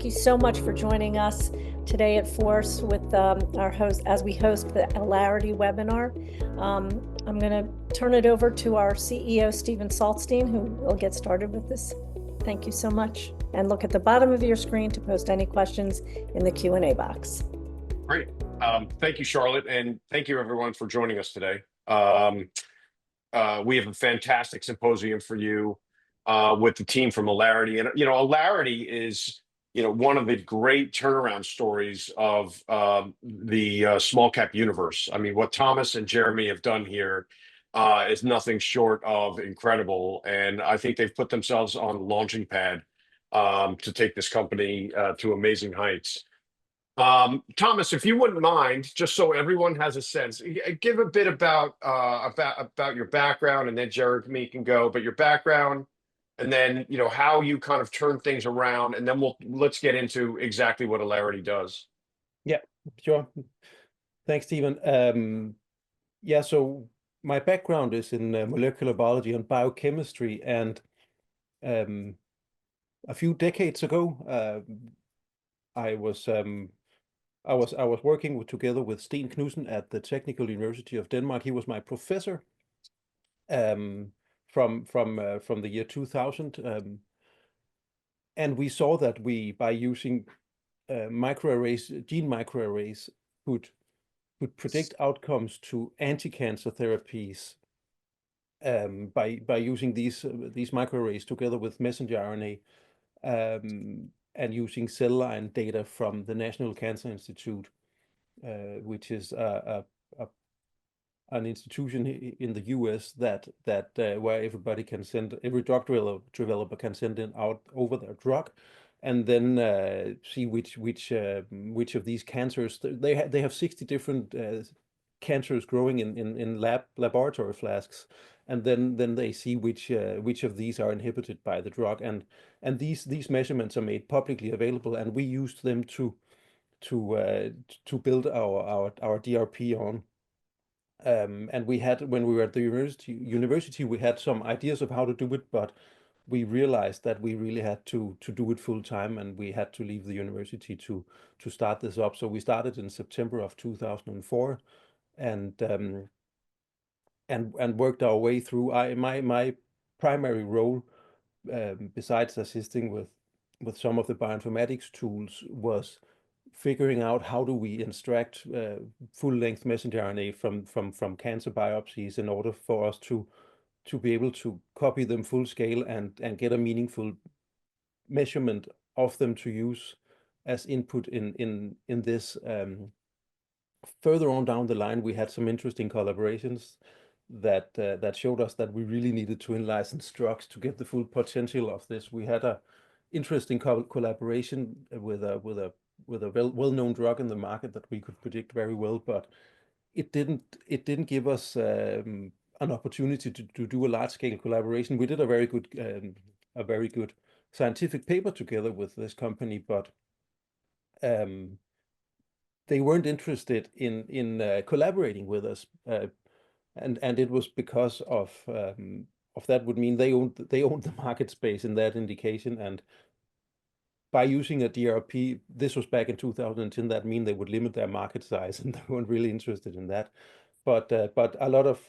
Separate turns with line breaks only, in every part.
Thank you so much for joining us today at Force with our host as we host the Allarity webinar. I'm going to turn it over to our CEO, Stephen Saltstein, who will get started with this. Thank you so much. And look at the bottom of your screen to post any questions in the Q&A box.
Great. Thank you, Charlotte, and thank you everyone for joining us today. We have a fantastic symposium for you with the team from Allarity. And, Allarity is, one of the great turnaround stories of the small cap universe. I mean, what Thomas and Jeremy have done here is nothing short of incredible. And I think they've put themselves on the launching pad to take this company to amazing heights. Thomas, if you wouldn't mind, just so everyone has a sense, give a bit about your background, and then Jeremy can go. But your background, and then how you kind of turn things around, and then let's get into exactly what Allarity does.
Yeah, sure. Thanks, Stephen. Yeah, so my background is in molecular biology and biochemistry, and a few decades ago, I was working together with Sten Knudsen at the Technical University of Denmark. He was my professor from the year 2000, and we saw that by using microarrays, gene microarrays, could predict outcomes to anti-cancer therapies by using these microarrays together with messenger RNA. And using cell line data from the National Cancer Institute, which is an institution in the US that where everybody can send, every drug developer can send out over their drug, and then see which of these cancers they have 60 different cancers growing in laboratory flasks, and then they see which of these are inhibited by the drug, and these measurements are made publicly available, and we used them to build our DRP on. And we had, when we were at the university, we had some ideas of how to do it, but we realized that we really had to do it full time, and we had to leave the university to start this up. So we started in September of 2004. And worked our way through. My primary role, besides assisting with some of the bioinformatics tools, was figuring out how do we extract full-length messenger RNA from cancer biopsies in order for us to be able to copy them full scale and get a meaningful measurement of them to use as input in this. Further on down the line, we had some interesting collaborations that showed us that we really needed to in-license drugs to get the full potential of this. We had a interesting collaboration with a well-known drug in the market that we could predict very well, but it didn't give us an opportunity to do a large-scale collaboration. We did a very good scientific paper together with this company, but they weren't interested in collaborating with us, and it was because of that would mean they owned the market space in that indication, and by using a DRP, this was back in 2010. That mean they would limit their market size, and they weren't really interested in that. But a lot of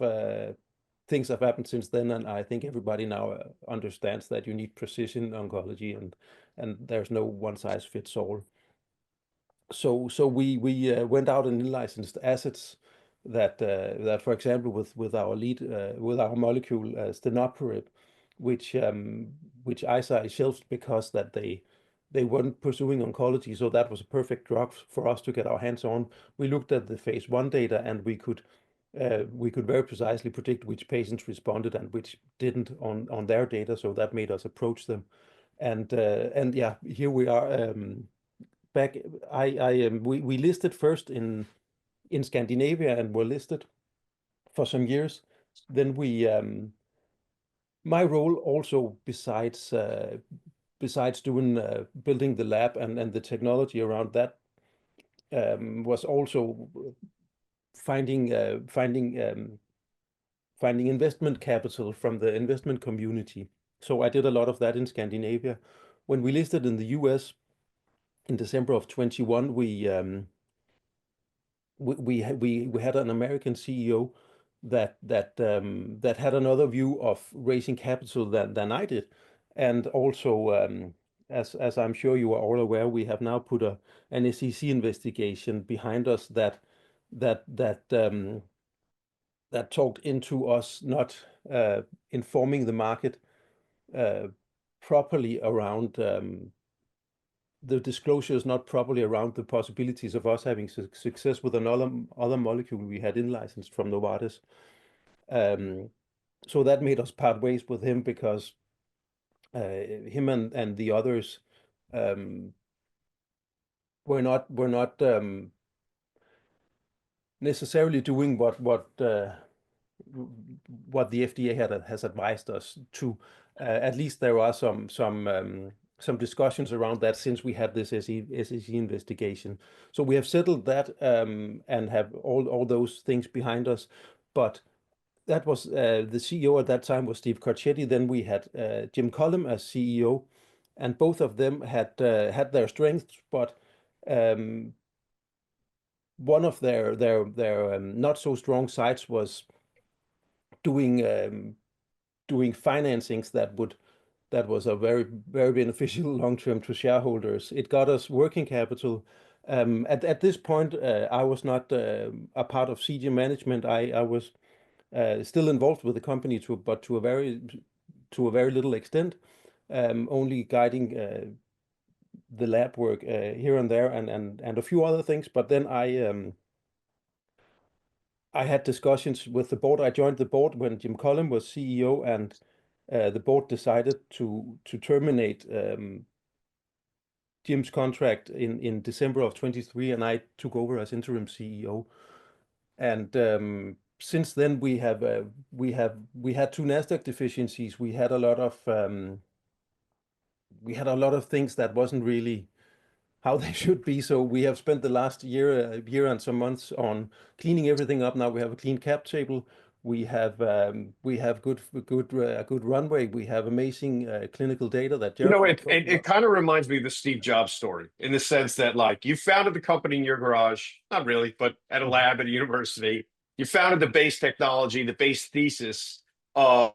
things have happened since then, and I think everybody now understands that you need precision oncology, and there's no one size fits all. So we went out and licensed assets that for example with our lead with our molecule stenopurib, which ISA shelved because that they weren't pursuing oncology, so that was a perfect drug for us to get our hands on. We looked at the phase 1 data, and we could very precisely predict which patients responded and which didn't on their data, so that made us approach them. And yeah, here we are. Back, we listed first in Scandinavia and were listed for some years. Then my role also, besides doing building the lab and the technology around that, was also finding investment capital from the investment community. So I did a lot of that in Scandinavia. When we listed in the US, in December of 21, we had an American CEO that had another view of raising capital than I did, and also as I'm sure you are all aware, we have now put an SEC investigation behind us that talked into us not informing the market properly around the disclosures, not properly around the possibilities of us having success with another molecule we had in-licensed from Novartis. So that made us part ways with him because him and the others were not necessarily doing what the FDA has advised us to. At least there are some discussions around that since we had this SEC investigation. So we have settled that and have all those things behind us. But that was the CEO at that time was Steve Carcetti. Then we had Jim Cullum as CEO, and both of them had their strengths, but one of their not so strong sides was doing financings that was a very beneficial long term to shareholders. It got us working capital. At this point, I was not a part of CG management. I was still involved with the company but to a very little extent, only guiding the lab work here and there and a few other things. But then I had discussions with the board. I joined the board when Jim Cullum was CEO, and the board decided to terminate Jim's contract in December of 23, and I took over as interim CEO. And since then we had two NASDAQ deficiencies. We had a lot of things that wasn't really how they should be. So we have spent the last year and some months on cleaning everything up. Now we have a clean cap table. We have good runway. We have amazing clinical data that
it kind of reminds me of the Steve Jobs story in the sense that, like, you founded the company in your garage, not really, but at a lab at a university. You founded the base technology, the base thesis of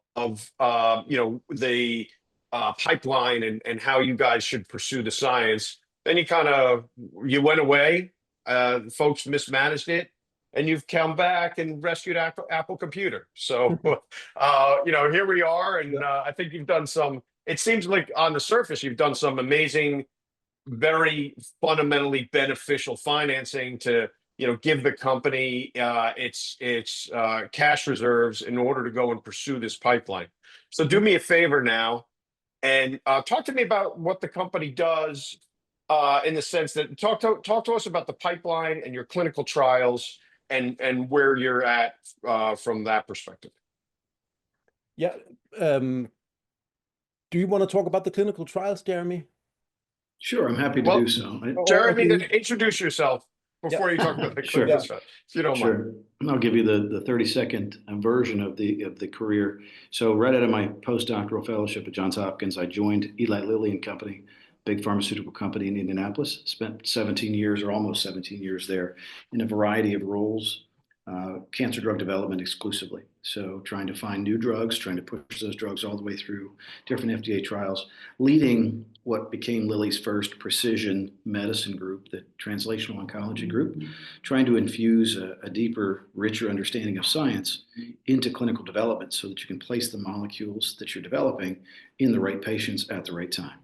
the pipeline and how you guys should pursue the science. Then you went away, folks mismanaged it, and you've come back and rescued Apple Computer. So, here we are, and I think you've done it seems like on the surface, you've done some amazing, very fundamentally beneficial financing to, give the company its cash reserves in order to go and pursue this pipeline. So do me a favor now and talk to me about what the company does in the sense that talk to us about the pipeline and your clinical trials and where you're at from that perspective.
Yeah. Do you want to talk about the clinical trials, Jeremy?
Sure, I'm happy to do so.
Jeremy, introduce yourself before you talk about the clinical trials, if you don't mind.
And I'll give you the 30-second version of the career. So right out of my postdoctoral fellowship at Johns Hopkins, I joined Eli Lilly and Company, big pharmaceutical company in Indianapolis. Spent 17 years or almost 17 years there in a variety of roles, cancer drug development exclusively. So trying to find new drugs, trying to push those drugs all the way through different FDA trials, leading what became Lilly's first precision medicine group, the translational oncology group, trying to infuse a deeper, richer understanding of science into clinical development so that you can place the molecules that you're developing in the right patients at the right time.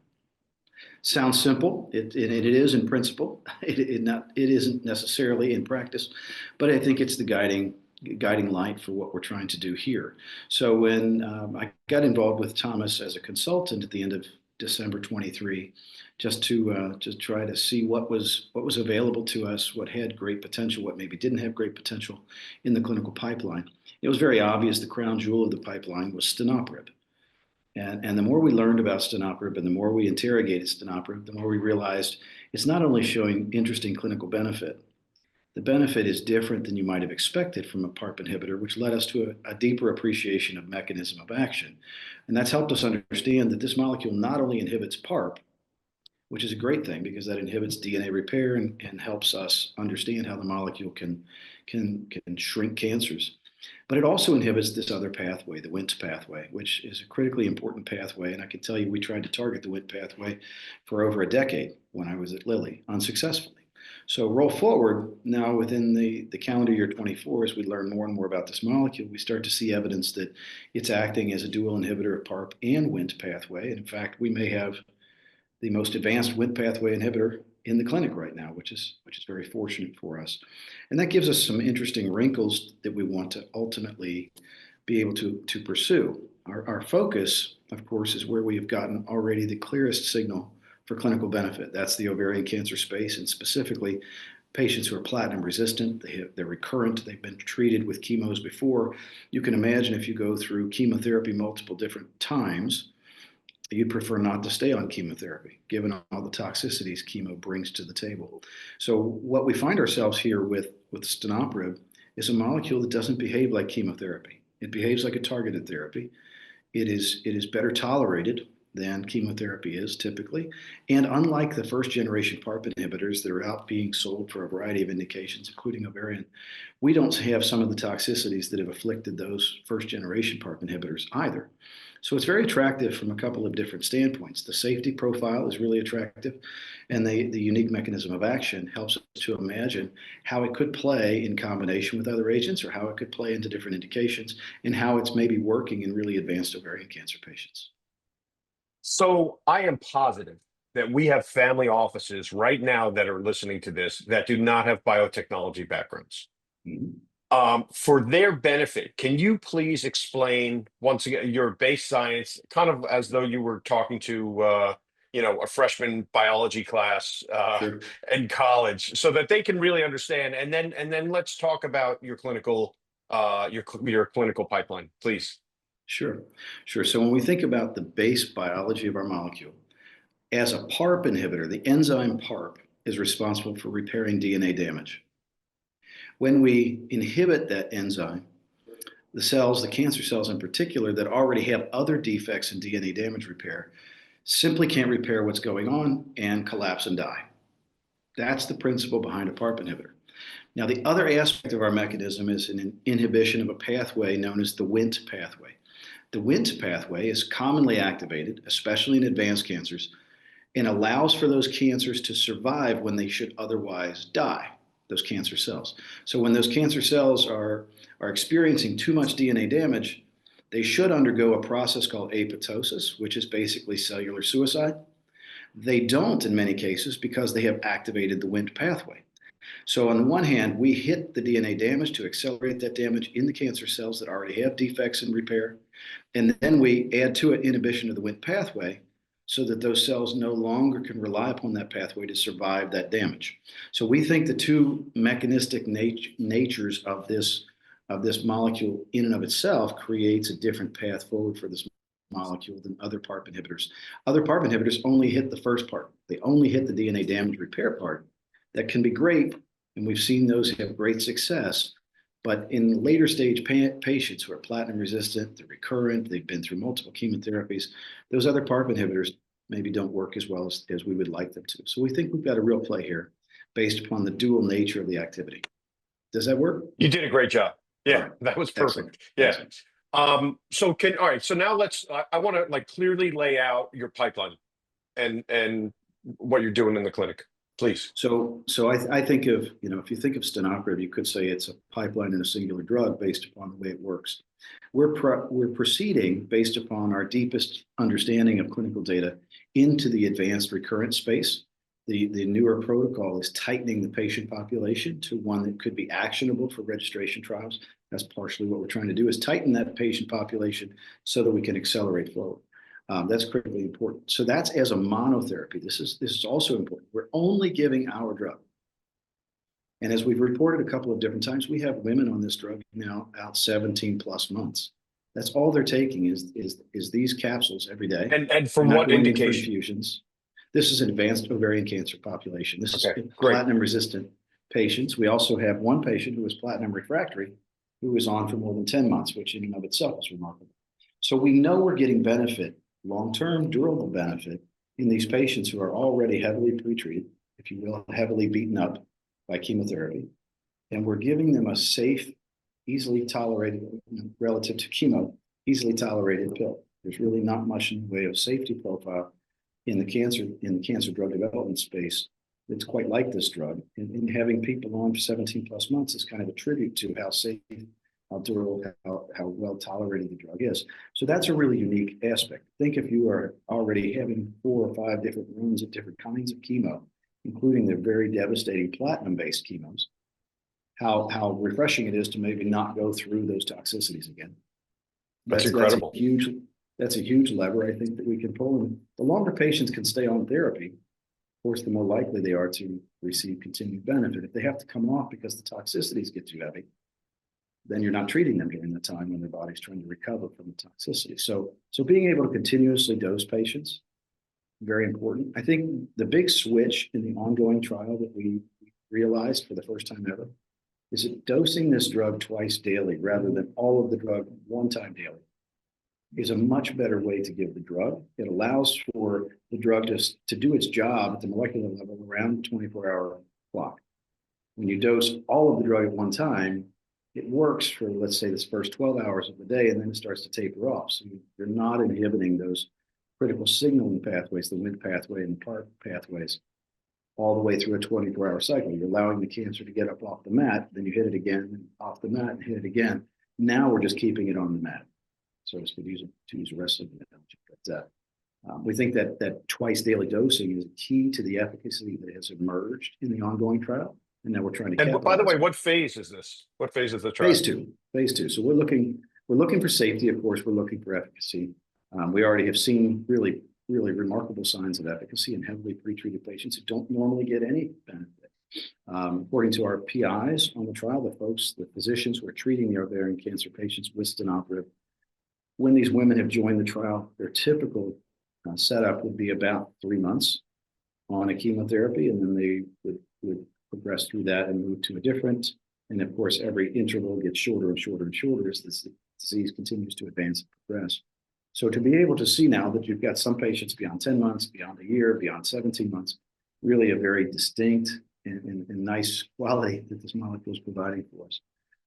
Sounds simple. It is in principle. It isn't necessarily in practice, but I think it's the guiding light for what we're trying to do here. So when I got involved with Thomas as a consultant at the end of December 23, just to try to see what was available to us, what had great potential, what maybe didn't have great potential in the clinical pipeline, it was very obvious the crown jewel of the pipeline was stenopirib. And the more we learned about stenopirib and the more we interrogated stenopirib, the more we realized it's not only showing interesting clinical benefit, the benefit is different than you might have expected from a PARP inhibitor, which led us to a deeper appreciation of mechanism of action. And that's helped us understand that this molecule not only inhibits PARP, which is a great thing because that inhibits DNA repair and helps us understand how the molecule can shrink cancers. But it also inhibits this other pathway, the Wnt pathway, which is a critically important pathway. And I can tell you, we tried to target the Wnt pathway for over a decade when I was at Lilly, unsuccessfully. So roll forward now within the calendar year 24, as we learn more and more about this molecule, we start to see evidence that it's acting as a dual inhibitor of PARP and Wnt pathway. And in fact, we may have the most advanced Wnt pathway inhibitor in the clinic right now, which is very fortunate for us. And that gives us some interesting wrinkles that we want to ultimately be able to pursue. Our focus, of course, is where we have gotten already the clearest signal for clinical benefit. That's the ovarian cancer space, and specifically patients who are platinum resistant. They're recurrent. They've been treated with chemos before. You can imagine if you go through chemotherapy multiple different times, you'd prefer not to stay on chemotherapy, given all the toxicities chemo brings to the table. So what we find ourselves here with stenoprib is a molecule that doesn't behave like chemotherapy. It behaves like a targeted therapy. It is better tolerated than chemotherapy is typically. And unlike the first generation PARP inhibitors that are out being sold for a variety of indications, including ovarian, we don't have some of the toxicities that have afflicted those first generation PARP inhibitors either. So it's very attractive from a couple of different standpoints. The safety profile is really attractive, and the unique mechanism of action helps us to imagine how it could play in combination with other agents, or how it could play into different indications, and how it's maybe working in really advanced ovarian cancer patients.
So I am positive that we have family offices right now that are listening to this that do not have biotechnology backgrounds.
Mm-hmm.
For their benefit, can you please explain once again your base science, kind of as though you were talking to a freshman biology class
Sure.
in college, so that they can really understand, and then let's talk about your clinical pipeline, please.
Sure. So when we think about the base biology of our molecule, as a PARP inhibitor, the enzyme PARP is responsible for repairing DNA damage. When we inhibit that enzyme, the cells, the cancer cells in particular, that already have other defects in DNA damage repair, simply can't repair what's going on and collapse and die. That's the principle behind a PARP inhibitor. Now, the other aspect of our mechanism is an inhibition of a pathway known as the Wnt pathway. The Wnt pathway is commonly activated, especially in advanced cancers, and allows for those cancers to survive when they should otherwise die, those cancer cells. So when those cancer cells are experiencing too much DNA damage, they should undergo a process called apoptosis, which is basically cellular suicide. They don't in many cases because they have activated the Wnt pathway. So on the one hand, we hit the DNA damage to accelerate that damage in the cancer cells that already have defects in repair. And then we add to it inhibition of the Wnt pathway so that those cells no longer can rely upon that pathway to survive that damage. So we think the two mechanistic natures of this molecule in and of itself creates a different path forward for this molecule than other PARP inhibitors. Other PARP inhibitors only hit the first part. They only hit the DNA damage repair part. That can be great, and we've seen those have great success. But in later stage patients who are platinum resistant, they're recurrent, they've been through multiple chemotherapies, those other PARP inhibitors maybe don't work as well as we would like them to. So we think we've got a real play here based upon the dual nature of the activity. Does that work?
You did a great job. Yeah,
right.
That was perfect.
Excellent.
Yeah.
Excellent.
All right. So now I want to clearly lay out your pipeline and what you're doing in the clinic, please.
So I think of, if you think of stenoprib, you could say it's a pipeline and a singular drug based upon the way it works. We're proceeding based upon our deepest understanding of clinical data into the advanced recurrent space. The newer protocol is tightening the patient population to one that could be actionable for registration trials. That's partially what we're trying to do, is tighten that patient population so that we can accelerate forward. That's critically important. So that's as a monotherapy. This is also important. We're only giving our drug. And as we've reported a couple of different times, we have women on this drug now out 17 plus months. That's all they're taking is these capsules every day.
And from what indication?
Infusions. This is an advanced ovarian cancer population. This is
great.
platinum resistant patients. We also have one patient who was platinum refractory who was on for more than 10 months, which in and of itself is remarkable. So we know we're getting benefit, long-term durable benefit in these patients who are already heavily pretreated, if you will, heavily beaten up by chemotherapy, and we're giving them a safe, easily tolerated, relative to chemo, easily tolerated pill. There's really not much in the way of safety profile in the cancer drug development space that's quite like this drug. And having people on for 17 plus months is kind of a tribute to how safe, how durable, how well tolerated the drug is. So that's a really unique aspect. Think if you are already having 4 or 5 different runs of different kinds of chemo, including the very devastating platinum-based chemos, how refreshing it is to maybe not go through those toxicities again.
That's incredible.
That's a huge lever, I think, that we can pull. And the longer patients can stay on therapy, of course, the more likely they are to receive continued benefit. If they have to come off because the toxicities get too heavy, then you're not treating them during the time when their body's trying to recover from the toxicity. So being able to continuously dose patients, very important. I think the big switch in the ongoing trial that we realized for the first time ever is that dosing this drug twice daily rather than all of the drug one time daily is a much better way to give the drug. It allows for the drug to do its job at the molecular level around the 24-hour clock. When you dose all of the drug at one time, it works for, let's say, this first 12 hours of the day, and then it starts to taper off. So you're not inhibiting those critical signaling pathways, the Wnt pathway and the PARP pathways, all the way through a 24-hour cycle. You're allowing the cancer to get up off the mat, then you hit it again, and off the mat, and hit it again. Now we're just keeping it on the mat, so to speak, to use a wrestling analogy. But we think that twice daily dosing is key to the efficacy that has emerged in the ongoing trial. And now we're trying to.
And by the way, what phase is this? What phase is the trial?
Phase two. So we're looking for safety. Of course, we're looking for efficacy. We already have seen really remarkable signs of efficacy in heavily pretreated patients who don't normally get any benefit. According to our PIs on the trial, the physicians who are treating the ovarian cancer patients with stenoporiv, when these women have joined the trial, their typical setup would be about 3 months on a chemotherapy, and then they would progress through that and move to a different. And of course, every interval gets shorter and shorter and shorter as the disease continues to advance and progress. So to be able to see now that you've got some patients beyond 10 months, beyond a year, beyond 17 months, really a very distinct and nice quality that this molecule is providing for us.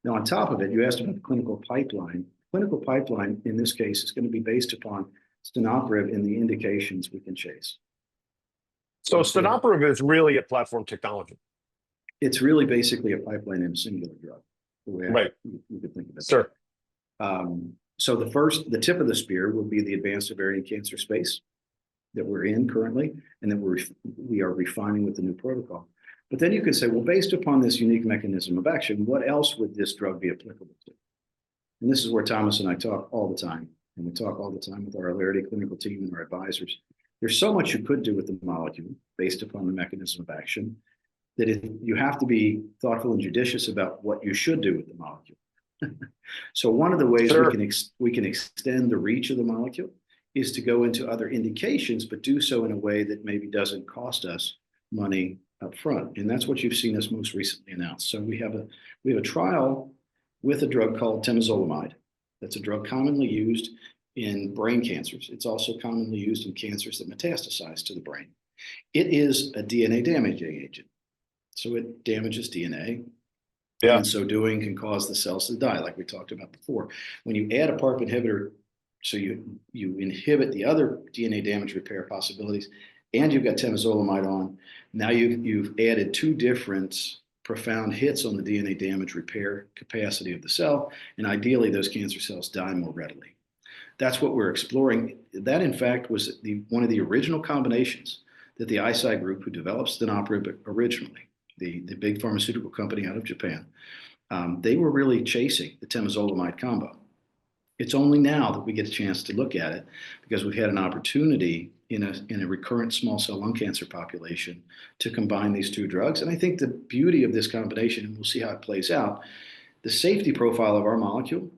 Now, on top of it, you asked about the clinical pipeline. Clinical pipeline, in this case, is going to be based upon stenoporiv and the indications we can chase.
So stenoporiv is really a platform technology.
It's really basically a pipeline in a singular drug, the way you could think of it.
Sure.
So the tip of the spear will be the advanced ovarian cancer space that we're in currently, and that we are refining with the new protocol. But then you could say, well, based upon this unique mechanism of action, what else would this drug be applicable to? And this is where Thomas and I talk all the time, and we talk all the time with our Allarity clinical team and our advisors. There's so much you could do with the molecule based upon the mechanism of action that you have to be thoughtful and judicious about what you should do with the molecule. So one of the ways we can extend the reach of the molecule is to go into other indications, but do so in a way that maybe doesn't cost us money up front. And that's what you've seen us most recently announce. So we have a trial with a drug called temozolomide. That's a drug commonly used in brain cancers. It's also commonly used in cancers that metastasize to the brain. It is a DNA damaging agent. So it damages DNA. Yeah. And in so doing can cause the cells to die, like we talked about before. When you add a PARP inhibitor, so you inhibit the other DNA damage repair possibilities, and you've got temozolomide on, now you've added 2 different profound hits on the DNA damage repair capacity of the cell, and ideally those cancer cells die more readily. That's what we're exploring. That, in fact, was one of the original combinations that the Eisai group, who developed stenoporiv originally, the big pharmaceutical company out of Japan, they were really chasing the temozolomide combo. It's only now that we get a chance to look at it because we've had an opportunity in a recurrent small cell lung cancer population to combine these 2 drugs. And I think the beauty of this combination, and we'll see how it plays out, the safety profile of our molecule,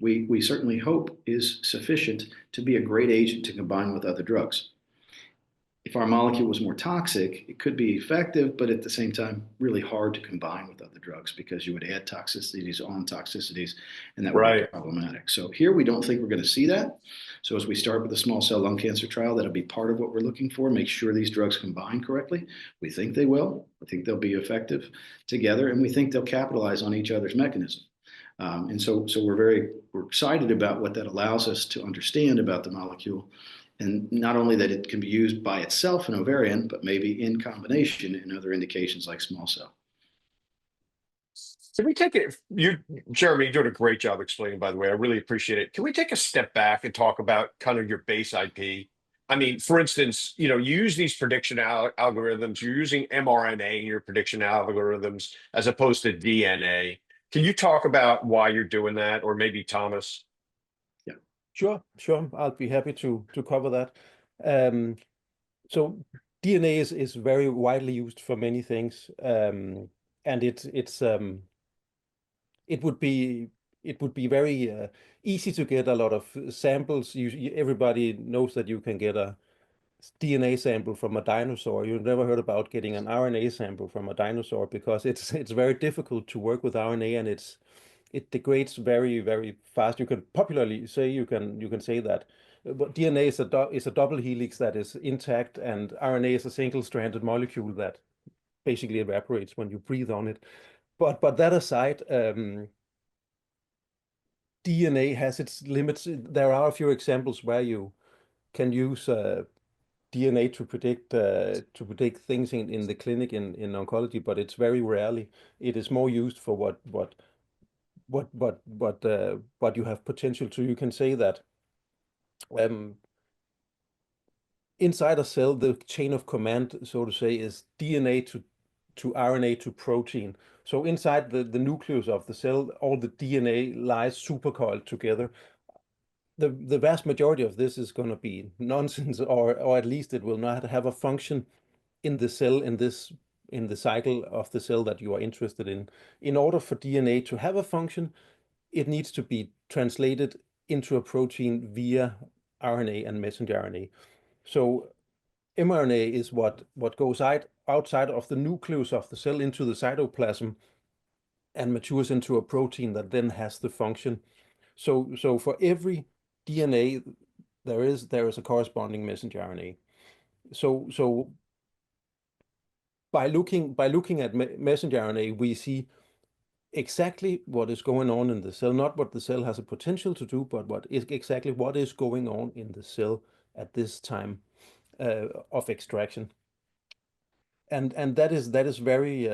we certainly hope is sufficient to be a great agent to combine with other drugs. if our molecule was more toxic, it could be effective, but at the same time, really hard to combine with other drugs because you would add toxicities on toxicities, and that would be
Right.
problematic. So here we don't think we're going to see that. So as we start with the small cell lung cancer trial, that'll be part of what we're looking for. Make sure these drugs combine correctly. We think they will. I think they'll be effective together, and we think they'll capitalize on each other's mechanism. And so we're excited about what that allows us to understand about the molecule, and not only that it can be used by itself in ovarian, but maybe in combination in other indications like small cell.
Can we take it? Jeremy, you're doing a great job explaining, by the way. I really appreciate it. Can we take a step back and talk about kind of your base IP? I mean, for instance, you use these prediction algorithms, you're using mRNA in your prediction algorithms as opposed to DNA. Can you talk about why you're doing that, or maybe Thomas?
Yeah.
Sure. I'll be happy to cover that. So DNA is very widely used for many things, and it would be very easy to get a lot of samples. Everybody knows that you can get a DNA sample from a dinosaur. You've never heard about getting an RNA sample from a dinosaur because it's very difficult to work with RNA, and it degrades very, very fast. You can popularly say you can say that, but DNA is a double helix that is intact, and RNA is a single-stranded molecule that basically evaporates when you breathe on it. But that aside, DNA has its limits. There are a few examples where you can use DNA to predict things in the clinic in oncology, but it's very rarely. It is more used for what you have potential to. You can say that inside a cell, the chain of command, so to say, is DNA to RNA to protein. So inside the nucleus of the cell, all the DNA lies supercoiled together. The vast majority of this is going to be nonsense, or at least it will not have a function in the cell, in the cycle of the cell that you are interested in. In order for DNA to have a function, it needs to be translated into a protein via RNA and messenger RNA. So mRNA is what goes outside of the nucleus of the cell into the cytoplasm and matures into a protein that then has the function. So for every DNA, there is a corresponding messenger RNA. So by looking at messenger RNA, we see exactly what is going on in the cell, not what the cell has a potential to do, but exactly what is going on in the cell at this time of extraction. And that is very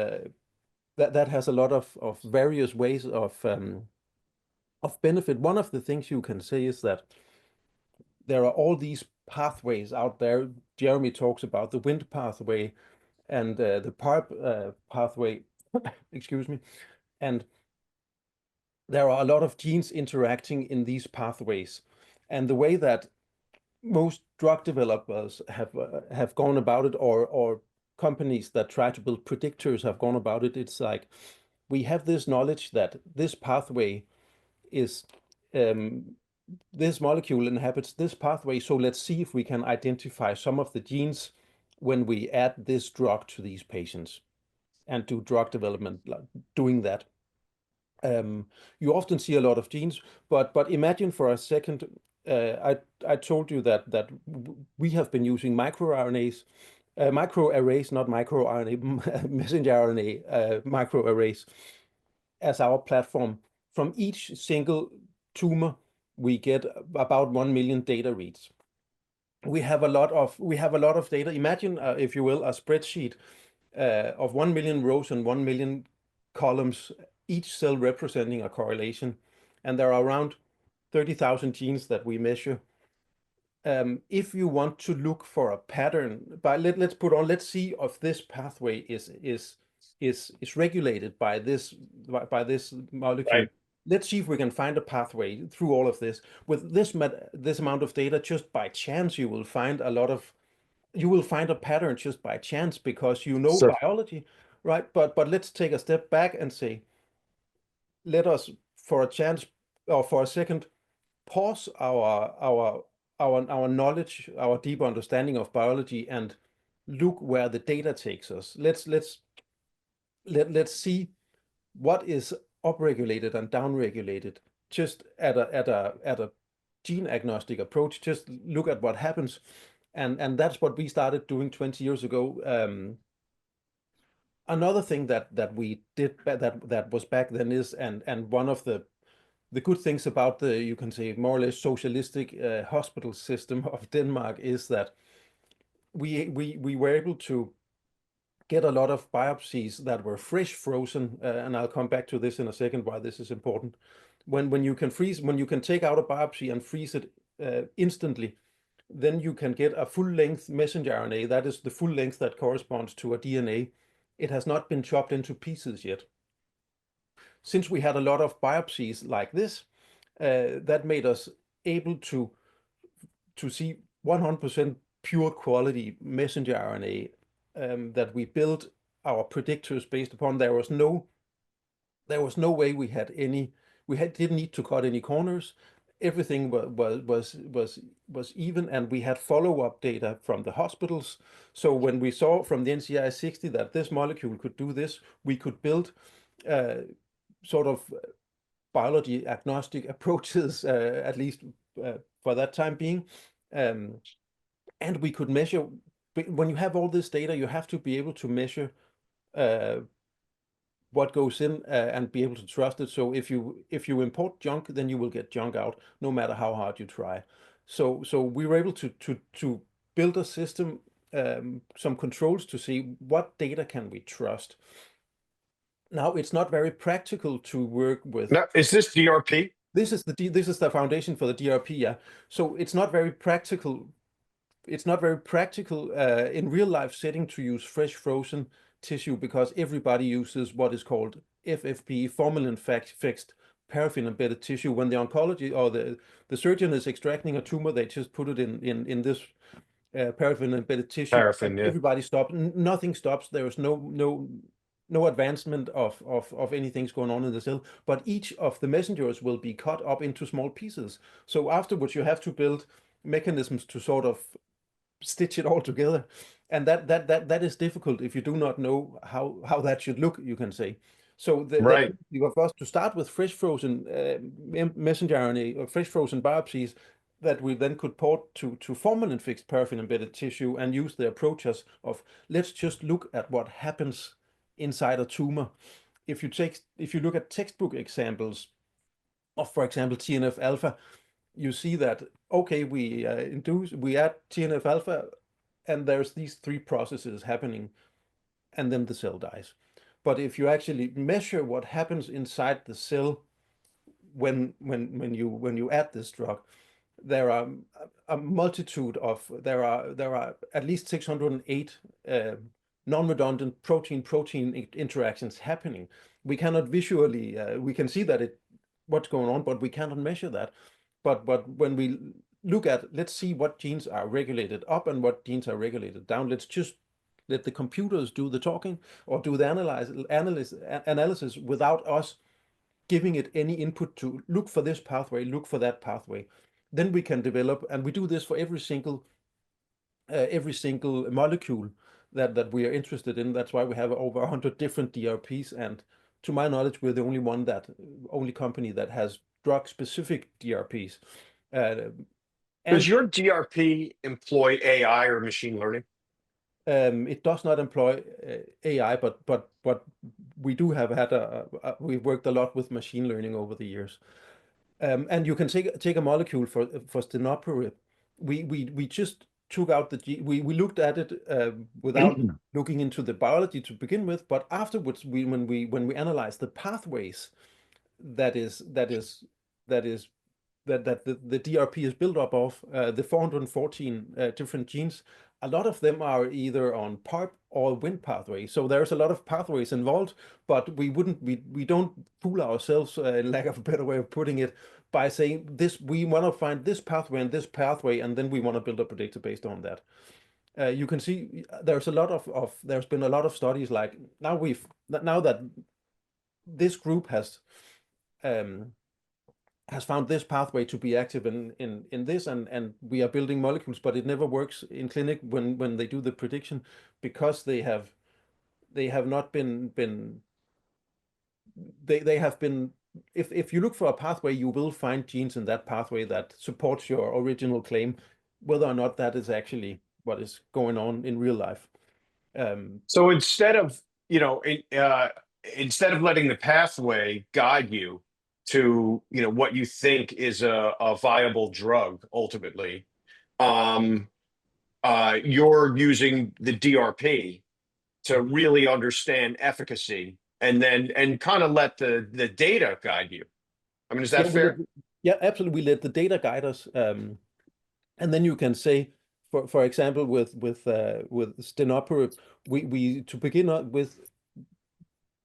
that has a lot of various ways of benefit. One of the things you can say is that there are all these pathways out there. Jeremy talks about the Wnt pathway and the PARP pathway, excuse me, and there are a lot of genes interacting in these pathways. And the way that most drug developers have gone about it, or companies that try to build predictors have gone about it, it's like we have this knowledge that this pathway is this molecule inhabits this pathway, so let's see if we can identify some of the genes when we add this drug to these patients and do drug development doing that. You often see a lot of genes, but imagine for a second, I told you that we have been using microRNAs, microarrays, not microRNA, messenger RNA, microarrays as our platform. From each single tumor, we get about 1 million data reads. We have a lot of data. Imagine, if you will, a spreadsheet of 1 million rows and 1 million columns, each cell representing a correlation, and there are around 30,000 genes that we measure. If you want to look for a pattern, let's see if this pathway is regulated by this molecule.
Right.
Let's see if we can find a pathway through all of this. With this amount of data, just by chance, you will find a pattern just by chance because you know
Sure.
biology, right? But let's take a step back and say, let us for a chance or for a second pause our our knowledge, our deep understanding of biology, and look where the data takes us. Let's see what is upregulated and downregulated just at a gene agnostic approach. Just look at what happens, and that's what we started doing 20 years ago. Another thing that we did that was back then is, and one of the good things about the, you can say, more or less socialistic hospital system of Denmark is that we were able to get a lot of biopsies that were fresh frozen, and I'll come back to this in a second why this is important. When you can take out a biopsy and freeze it instantly, then you can get a full-length messenger RNA. That is the full length that corresponds to a DNA. It has not been chopped into pieces yet. Since we had a lot of biopsies like this, that made us able to see 100% pure quality messenger RNA that we built our predictors based upon. There was no way we didn't need to cut any corners. Everything was even, and we had follow-up data from the hospitals. So when we saw from the NCI 60 that this molecule could do this, we could build sort of biology agnostic approaches, at least for that time being. And we could measure. When you have all this data, you have to be able to measure what goes in and be able to trust it. So if you import junk, then you will get junk out, no matter how hard you try. So we were able to build a system, some controls to see what data can we trust. Now, it's not very practical to work with.
Now, is this DRP?
This is the foundation for the DRP, yeah. So it's not very practical. It's not very practical in real life setting to use fresh frozen tissue, because everybody uses what is called FFP, formalin fixed paraffin embedded tissue. When the oncology or the surgeon is extracting a tumor, they just put it in this paraffin embedded tissue.
Paraffin, yeah.
Everybody stops. Nothing stops. There is no advancement of anything's going on in the cell, but each of the messengers will be cut up into small pieces. So afterwards, you have to build mechanisms to sort of stitch it all together, and that is difficult if you do not know how that should look, you can say. So
Right.
you have got to start with fresh frozen messenger RNA or fresh frozen biopsies that we then could port to formalin fixed paraffin embedded tissue, and use the approaches of, let's just look at what happens inside a tumor. If you look at textbook examples of, for example, TNF alpha, you see that, okay, we add TNF alpha, and there's these three processes happening, and then the cell dies. But if you actually measure what happens inside the cell when you add this drug, there are a multitude of, there are at least 608 non-redundant protein interactions happening. We cannot visually, we can see that what's going on, but we cannot measure that. But when we look at, let's see what genes are regulated up and what genes are regulated down. Let's just let the computers do the talking, or do the analysis without us giving it any input to look for this pathway, look for that pathway. Then we can develop, and we do this for every single molecule that we are interested in. That's why we have over 100 different DRPs, and to my knowledge, we're the only company that has drug-specific DRPs.
Does your DRP employ AI or machine learning?
It does not employ AI, but we do have had we've worked a lot with machine learning over the years. And you can take a molecule for stenopurib. We just took out we looked at it without looking into the biology to begin with, but afterwards when we analyzed the pathways that the DRP is built up of, the 414 different genes, a lot of them are either on PARP or Wnt pathway. So there's a lot of pathways involved, but we don't fool ourselves, lack of a better way of putting it, by saying this, we want to find this pathway and this pathway, and then we want to build a predictor based on that. You can see there's been a lot of studies, like now that this group has has found this pathway to be active in this, and we are building molecules, but it never works in clinic when they do the prediction, because they have not been they have been, if you look for a pathway, you will find genes in that pathway that supports your original claim, whether or not that is actually what is going on in real life.
So instead of, instead of letting the pathway guide you to, what you think is a viable drug ultimately, you're using the DRP to really understand efficacy, and kind of let the data guide you. I mean, is that fair?
Yeah, absolutely. We let the data guide us, and then you can say, for example, with stenoperib, we to begin with,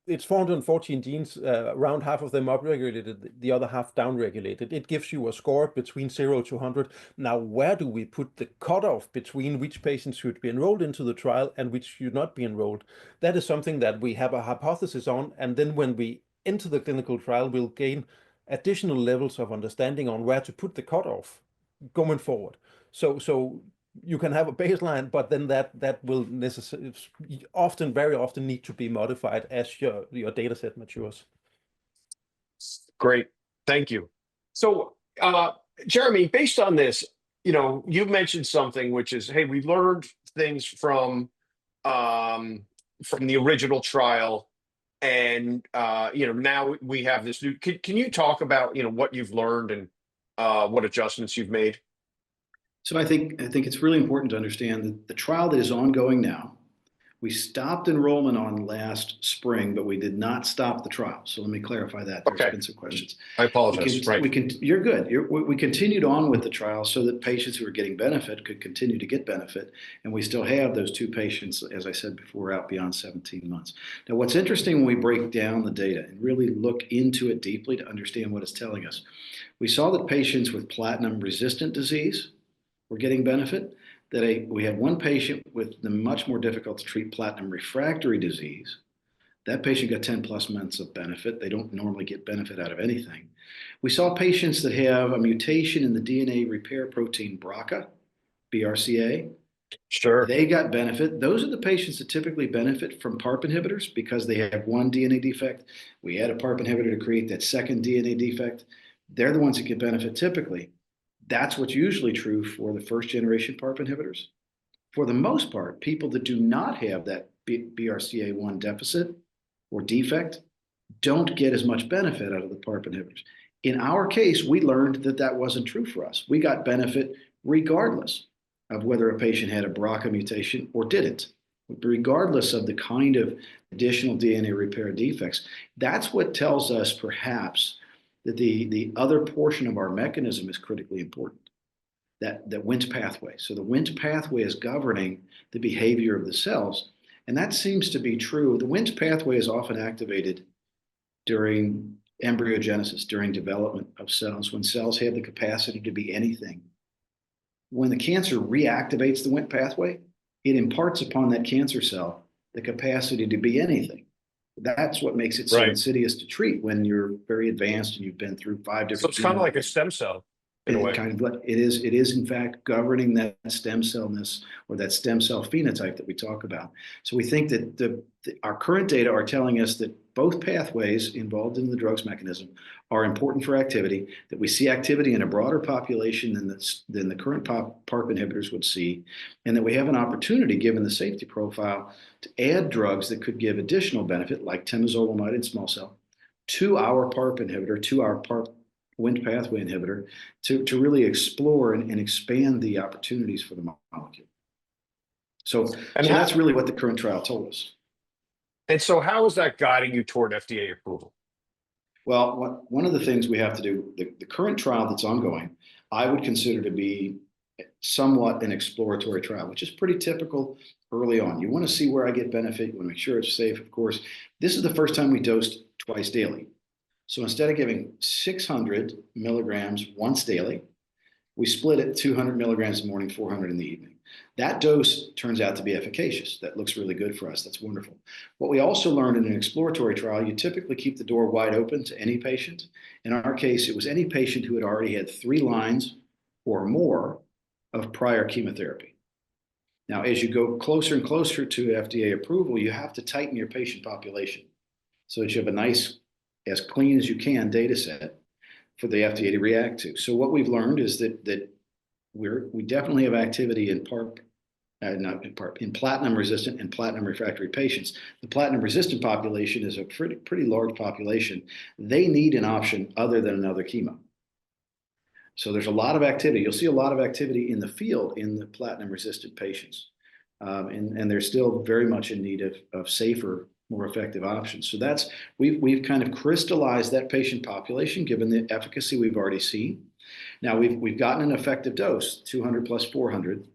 it's 414 genes, around half of them upregulated, the other half downregulated. It gives you a score between 0 to 100. Now, where do we put the cutoff between which patients should be enrolled into the trial and which should not be enrolled? That is something that we have a hypothesis on, and then when we enter the clinical trial, we'll gain additional levels of understanding on where to put the cutoff going forward. So you can have a baseline, but then that will necessarily very often need to be modified as your data set matures.
Great, thank you. So, Jeremy, based on this, you've mentioned something, which is, hey, we learned things from the original trial, and now we have this new. Can you talk about what you've learned and what adjustments you've made?
So I think it's really important to understand that the trial that is ongoing now, we stopped enrollment on last spring, but we did not stop the trial. So let me clarify that. There's
Okay.
been some questions.
I apologize.
You're good. We continued on with the trial so that patients who were getting benefit could continue to get benefit. And we still have those 2 patients, as I said before, out beyond 17 months. Now, what's interesting when we break down the data and really look into it deeply to understand what it's telling us, we saw that patients with platinum-resistant disease were getting benefit, that we had 1 patient with the much more difficult to treat platinum refractory disease. That patient got 10 plus months of benefit. They don't normally get benefit out of anything. We saw patients that have a mutation in the DNA repair protein BRCA, BRCA.
Sure.
They got benefit. Those are the patients that typically benefit from PARP inhibitors because they have 1 DNA defect. We add a PARP inhibitor to create that second DNA defect. They're the ones that get benefit typically. That's what's usually true for the first generation PARP inhibitors. For the most part, people that do not have that BRCA1 deficit or defect don't get as much benefit out of the PARP inhibitors. In our case, we learned that that wasn't true for us. We got benefit regardless of whether a patient had a BRCA mutation or didn't, regardless of the kind of additional DNA repair defects. That's what tells us perhaps that the other portion of our mechanism is critically important, that Wnt pathway. So the Wnt pathway is governing the behavior of the cells, and that seems to be true. The Wnt pathway is often activated during embryogenesis, during development of cells, when cells have the capacity to be anything. When the cancer reactivates the Wnt pathway, it imparts upon that cancer cell the capacity to be anything. That's what makes it so insidious to treat when you're very advanced and you've been through 5 different.
So it's kind of like a stem cell in a way.
It is in fact governing that stem cellness or that stem cell phenotype that we talk about. So we think that our current data are telling us that both pathways involved in the drug's mechanism are important for activity, that we see activity in a broader population than the current PARP inhibitors would see, and that we have an opportunity, given the safety profile, to add drugs that could give additional benefit, like temozolomide in small cell, to our PARP inhibitor, to our PARP Wnt pathway inhibitor, to really explore and expand the opportunities for the molecule. So that's really what the current trial told us.
And so how is that guiding you toward FDA approval?
Well, one of the things we have to do, the current trial that's ongoing, I would consider to be somewhat an exploratory trial, which is pretty typical early on. You want to see where I get benefit. You want to make sure it's safe, of course. This is the first time we dosed twice daily. So instead of giving 600 milligrams once daily, We split it 200 milligrams in the morning, 400 in the evening. That dose turns out to be efficacious. That looks really good for us. That's wonderful. What we also learned in an exploratory trial, you typically keep the door wide open to any patient. In our case, it was any patient who had already had 3 lines or more of prior chemotherapy. Now, as you go closer and closer to FDA approval, you have to tighten your patient population so that you have a nice, as clean as you can data set for the FDA to react to. So what we've learned is that we definitely have activity in in platinum resistant and platinum refractory patients. The platinum resistant population is a pretty large population. They need an option other than another chemo. So there's a lot of activity. You'll see a lot of activity in the field in the platinum resistant patients. And they're still very much in need of safer, more effective options. So we've kind of crystallized that patient population given the efficacy we've already seen. Now we've gotten an effective dose, 200 plus 400.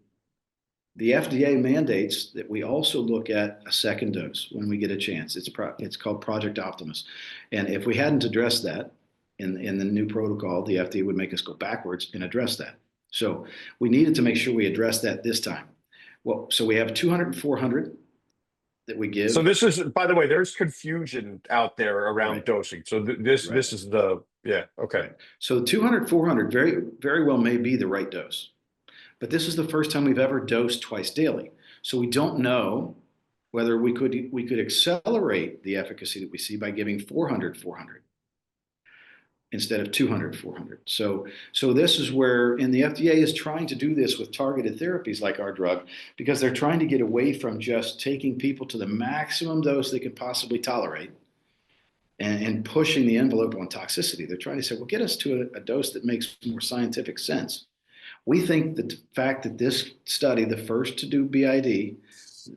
The FDA mandates that we also look at a second dose when we get a chance. It's called Project Optimus. And if we hadn't addressed that in the new protocol, the FDA would make us go backwards and address that. So we needed to make sure we addressed that this time. Well, so we have 200 and 400 that we give.
So this is, by the way, there's confusion out there around
Right.
dosing. So this is the, yeah, okay.
Right. So 200, 400 very, very well may be the right dose. But this is the first time we've ever dosed twice daily. So we don't know whether we could accelerate the efficacy that we see by giving 400, 400 instead of 200, 400. So this is where, and the FDA is trying to do this with targeted therapies like our drug, because they're trying to get away from just taking people to the maximum dose they can possibly tolerate and pushing the envelope on toxicity. They're trying to say, well, get us to a dose that makes more scientific sense. We think that the fact that this study, the first to do BID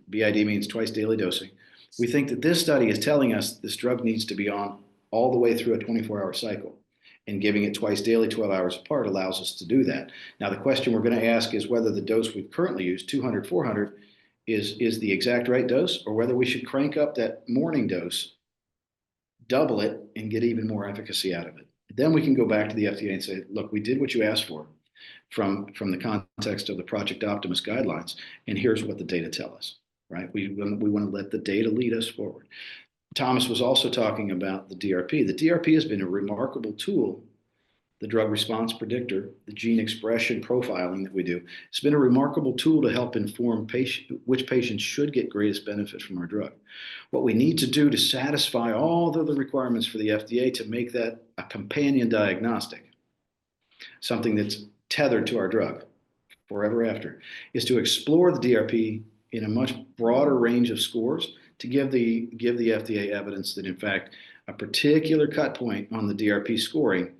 means twice daily dosing, we think that this study is telling us this drug needs to be on all the way through a 24-hour cycle. And giving it twice daily, 12 hours apart, allows us to do that. Now, the question we're going to ask is whether the dose we've currently used, 200, 400, is the exact right dose, or whether we should crank up that morning dose, double it, and get even more efficacy out of it. Then we can go back to the FDA and say, look, we did what you asked for from the context of the Project Optimus guidelines, and here's what the data tell us, right? We want to let the data lead us forward. Thomas was also talking about the DRP. The DRP has been a remarkable tool, the drug response predictor, the gene expression profiling that we do. It's been a remarkable tool to help inform which patients should get greatest benefit from our drug. What we need to do to satisfy all the requirements for the FDA to make that a companion diagnostic, something that's tethered to our drug forever after, is to explore the DRP in a much broader range of scores to give the FDA evidence that, in fact, a particular cut point on the DRP scoring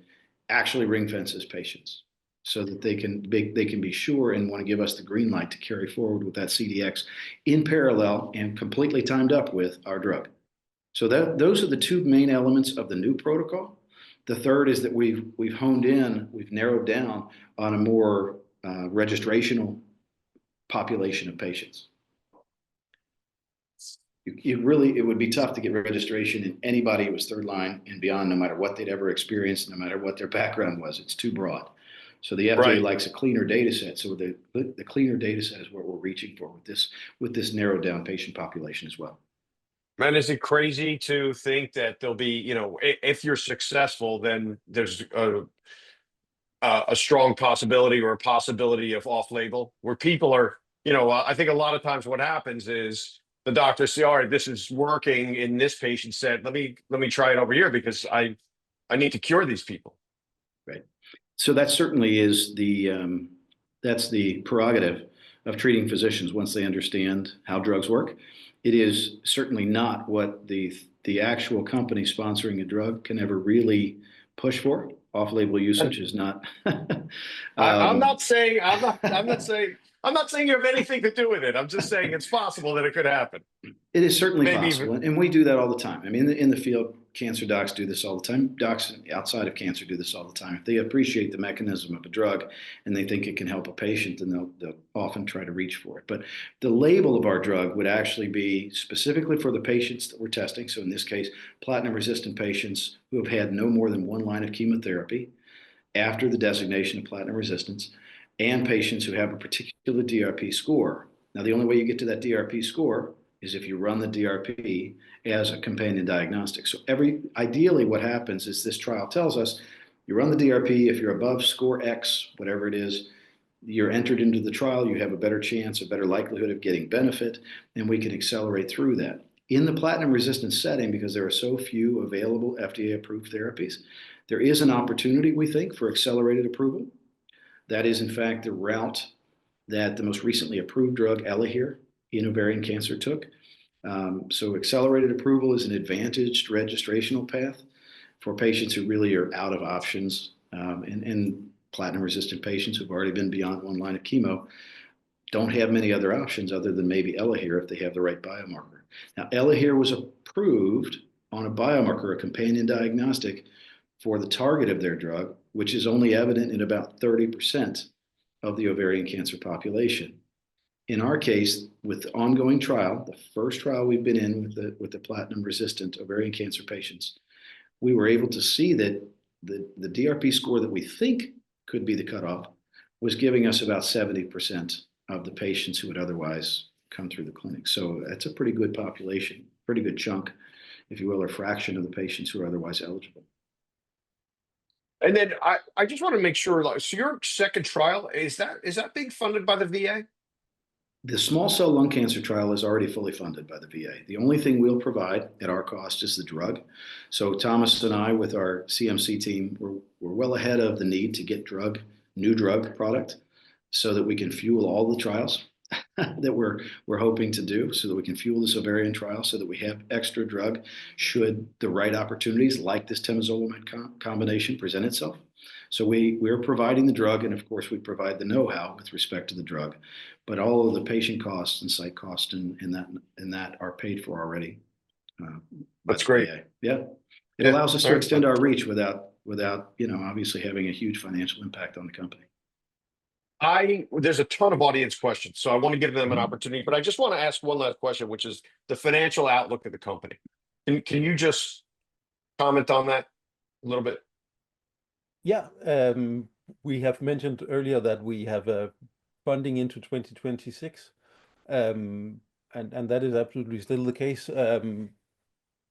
actually ring fences patients so that they can be sure and want to give us the green light to carry forward with that CDX in parallel and completely timed up with our drug. So those are the two main elements of the new protocol. The third is that we've narrowed down on a more registrational population of patients. It would be tough to get registration in anybody who was third line and beyond, no matter what they'd ever experienced, no matter what their background was. It's too broad. So the FDA likes a cleaner data set. So the cleaner data set is what we're reaching for with this narrowed down patient population as well.
Man, is it crazy to think that there'll be, if you're successful, then there's a strong possibility or a possibility of off-label where people are, I think a lot of times what happens is the doctors say, all right, this is working in this patient set. Let me try it over here because I need to cure these people.
Right. So that certainly is that's the prerogative of treating physicians once they understand how drugs work. It is certainly not what the actual company sponsoring a drug can ever really push for. Off-label usage is not.
I'm not saying you have anything to do with it. I'm just saying it's possible that it could happen.
It is certainly possible, and we do that all the time. I mean, in the field, cancer docs do this all the time. Docs outside of cancer do this all the time. If they appreciate the mechanism of a drug and they think it can help a patient, then they'll often try to reach for it. But the label of our drug would actually be specifically for the patients that we're testing. So in this case, platinum-resistant patients who have had no more than one line of chemotherapy after the designation of platinum resistance and patients who have a particular DRP score. Now, the only way you get to that DRP score is if you run the DRP as a companion diagnostic. So ideally what happens is this trial tells us you run the DRP, if you're above score X, whatever it is, you're entered into the trial, you have a better chance, a better likelihood of getting benefit, and we can accelerate through that. In the platinum resistant setting, because there are so few available FDA approved therapies, there is an opportunity, we think, for accelerated approval. That is, in fact, the route that the most recently approved drug, ALLR, in ovarian cancer took. So accelerated approval is an advantaged registrational path for patients who really are out of options, and platinum-resistant patients who've already been beyond one line of chemo don't have many other options other than maybe ALLR if they have the right biomarker. Now, ALLR was approved on a biomarker, a companion diagnostic, for the target of their drug, which is only evident in about 30% of the ovarian cancer population. In our case, with the ongoing trial, the first trial we've been in with the platinum-resistant ovarian cancer patients, we were able to see that the DRP score that we think could be the cutoff was giving us about 70% of the patients who would otherwise come through the clinic. So that's a pretty good population, pretty good chunk, if you will, or fraction of the patients who are otherwise eligible.
And then I just want to make sure, like, so your second trial, is that being funded by the VA?
The small cell lung cancer trial is already fully funded by the VA. The only thing we'll provide at our cost is the drug. So Thomas and I, with our CMC team, we're well ahead of the need to get new drug product so that we can fuel all the trials that we're hoping to do, so that we can fuel this ovarian trial, so that we have extra drug should the right opportunities like this temozolomide combination present itself. So we're providing the drug, and of course we provide the know-how with respect to the drug, but all of the patient costs and site costs and that are paid for already.
That's great.
Yeah, it allows us to extend our reach without obviously having a huge financial impact on the company.
There's a ton of audience questions, so I want to give them an opportunity, but I just want to ask one last question, which is the financial outlook of the company. Can you just comment on that a little bit?
Yeah, we have mentioned earlier that we have funding into 2026, and that is absolutely still the case.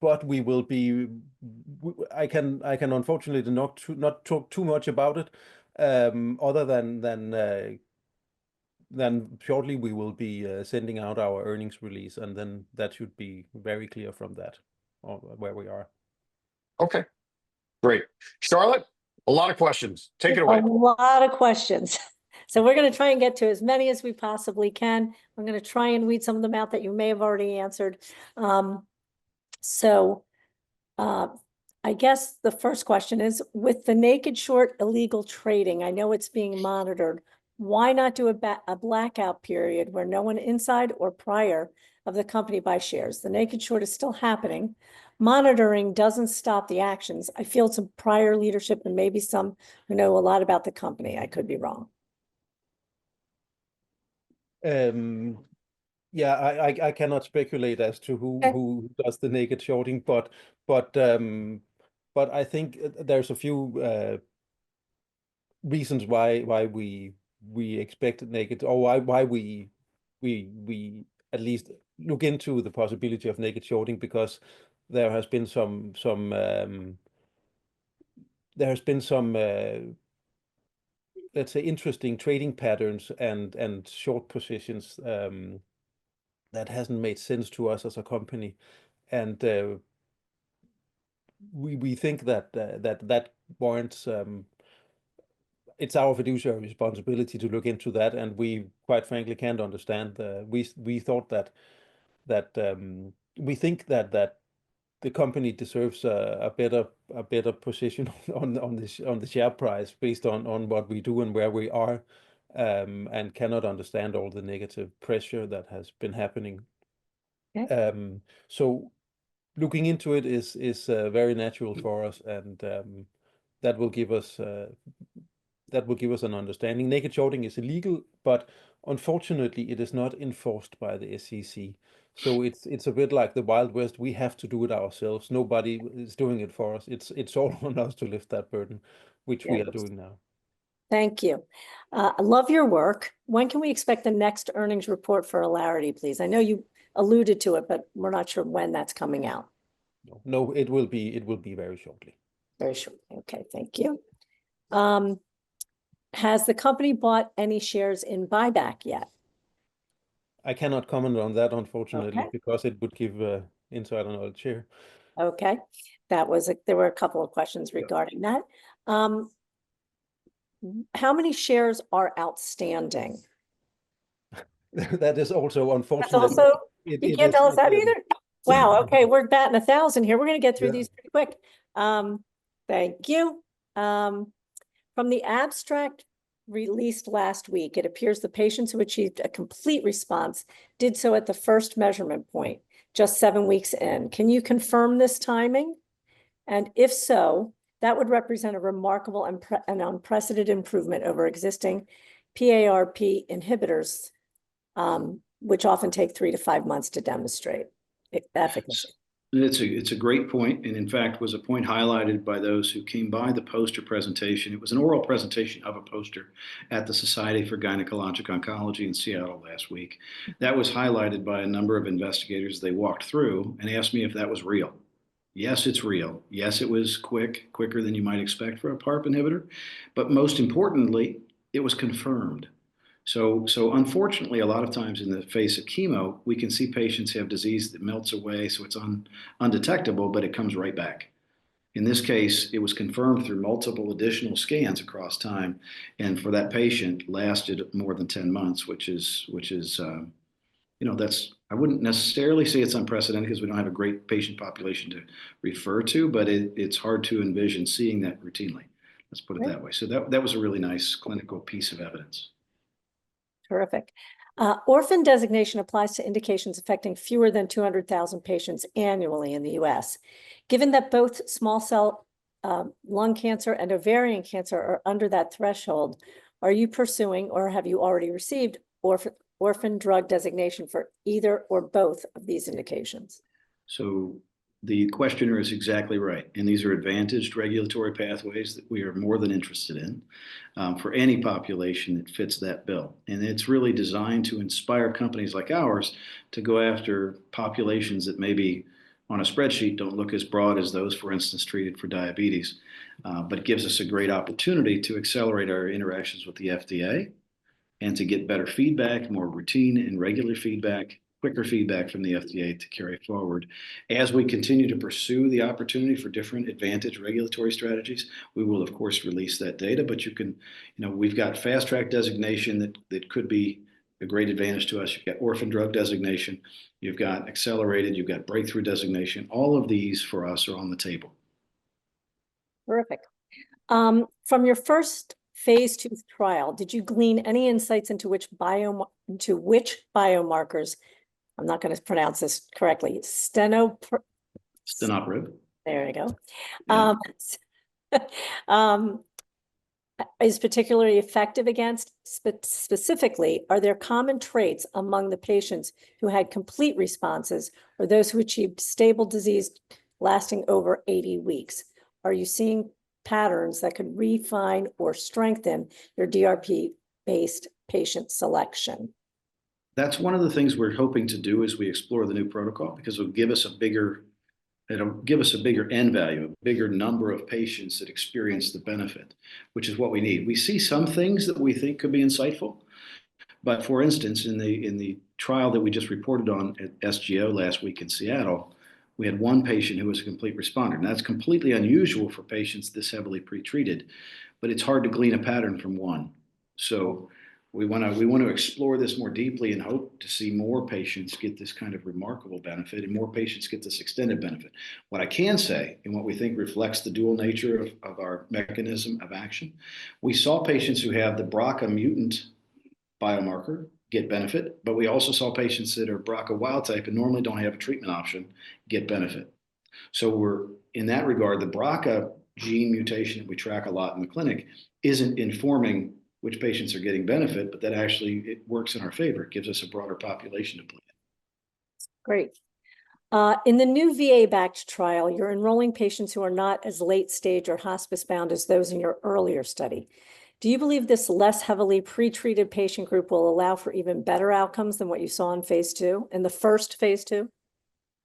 But we will be. I can unfortunately not talk too much about it, other than shortly we will be sending out our earnings release, and then that should be very clear from that where we are.
Okay, great. Charlotte, a lot of questions. Take it away.
A lot of questions. So we're going to try and get to as many as we possibly can. I'm going to try and weed some of them out that you may have already answered. I guess the first question is, with the naked short illegal trading, I know it's being monitored. Why not do a blackout period where no one inside or prior of the company buys shares? The naked short is still happening. Monitoring doesn't stop the actions. I feel some prior leadership and maybe some who know a lot about the company. I could be wrong.
Yeah, I cannot speculate as to who does the naked shorting, but I think there's a few reasons why we expect naked, or why we at least look into the possibility of naked shorting, because there has been some let's say interesting trading patterns and short positions that hasn't made sense to us as a company, and we think that warrants. It's our fiduciary responsibility to look into that, and we quite frankly can't understand. We thought that we think that the company deserves a better position on the share price based on what we do and where we are, and cannot understand all the negative pressure that has been happening.
Okay.
So looking into it is very natural for us, and that will give us an understanding. Naked shorting is illegal, but unfortunately it is not enforced by the SEC. So it's a bit like the Wild West. We have to do it ourselves. Nobody is doing it for us. It's all on us to lift that burden. which we are doing now.
Thank you. I love your work. When can we expect the next earnings report for Allarity, please? I know you alluded to it, but we're not sure when that's coming out.
No, it will be very shortly.
Very shortly. Okay, thank you. Has the company bought any shares in buyback yet?
I cannot comment on that, unfortunately,
Okay.
because it would give insider knowledge here.
Okay, there were a couple of questions regarding that. How many shares are outstanding?
That is also
That's
unfortunate.
also, you can't tell us that either? Wow, okay, we're batting 1,000 here. We're gonna get through
Yeah.
these pretty quick. Thank you. From the abstract released last week, it appears the patients who achieved a complete response did so at the first measurement point, just 7 weeks in. Can you confirm this timing? And if so, that would represent a remarkable and unprecedented improvement over existing PARP inhibitors, which often take 3 to 5 months to demonstrate efficacy.
It's a great point, and in fact was a point highlighted by those who came by the poster presentation. It was an oral presentation of a poster at the Society for Gynecologic Oncology in Seattle last week. That was highlighted by a number of investigators. They walked through and asked me if that was real. Yes, it's real. Yes, it was quicker than you might expect for a PARP inhibitor, but most importantly, it was confirmed. So unfortunately, a lot of times in the face of chemo, we can see patients have disease that melts away, so it's undetectable, but it comes right back. In this case, it was confirmed through multiple additional scans across time, and for that patient, lasted more than 10 months, which is that's, I wouldn't necessarily say it's unprecedented because we don't have a great patient population to refer to, but it's hard to envision seeing that routinely. Let's put it that way. So that was a really nice clinical piece of evidence.
Terrific. Orphan designation applies to indications affecting fewer than 200,000 patients annually in the US. Given that both small cell lung cancer and ovarian cancer are under that threshold, are you pursuing or have you already received orphan drug designation for either or both of these indications?
So the questioner is exactly right. And these are advantaged regulatory pathways that we are more than interested in for any population that fits that bill. And it's really designed to inspire companies like ours to go after populations that maybe on a spreadsheet don't look as broad as those, for instance, treated for diabetes, but it gives us a great opportunity to accelerate our interactions with the FDA and to get better feedback, more routine and regular feedback, quicker feedback from the FDA to carry forward. As we continue to pursue the opportunity for different advantage regulatory strategies, we will of course release that data, but we've got fast track designation that could be a great advantage to us. You've got orphan drug designation, you've got accelerated, you've got breakthrough designation. All of these for us are on the table.
Terrific. From your first phase 2 trial, did you glean any insights into which biomarkers, I'm not going to pronounce this correctly,
Stenoprib.
There you go.
Yeah.
Is particularly effective against? Specifically, are there common traits among the patients who had complete responses or those who achieved stable disease lasting over 80 weeks? Are you seeing patterns that could refine or strengthen your DRP-based patient selection?
That's one of the things we're hoping to do as we explore the new protocol, because it'll give us a bigger N value, a bigger number of patients that experience the benefit, which is what we need. We see some things that we think could be insightful, but for instance, in the trial that we just reported on at SGO last week in Seattle, we had one patient who was a complete responder. And that's completely unusual for patients this heavily pretreated, but it's hard to glean a pattern from one. So we want to explore this more deeply and hope to see more patients get this kind of remarkable benefit and more patients get this extended benefit. What I can say, and what we think reflects the dual nature of our mechanism of action, we saw patients who have the BRCA mutant biomarker get benefit, but we also saw patients that are BRCA wild type and normally don't have a treatment option get benefit. So we're, in that regard, the BRCA gene mutation that we track a lot in the clinic isn't informing which patients are getting benefit, but that actually it works in our favor. It gives us a broader population to play in.
Great. In the new VA-backed trial, you're enrolling patients who are not as late stage or hospice bound as those in your earlier study. Do you believe this less heavily pretreated patient group will allow for even better outcomes than what you saw in phase 2, in the first phase 2?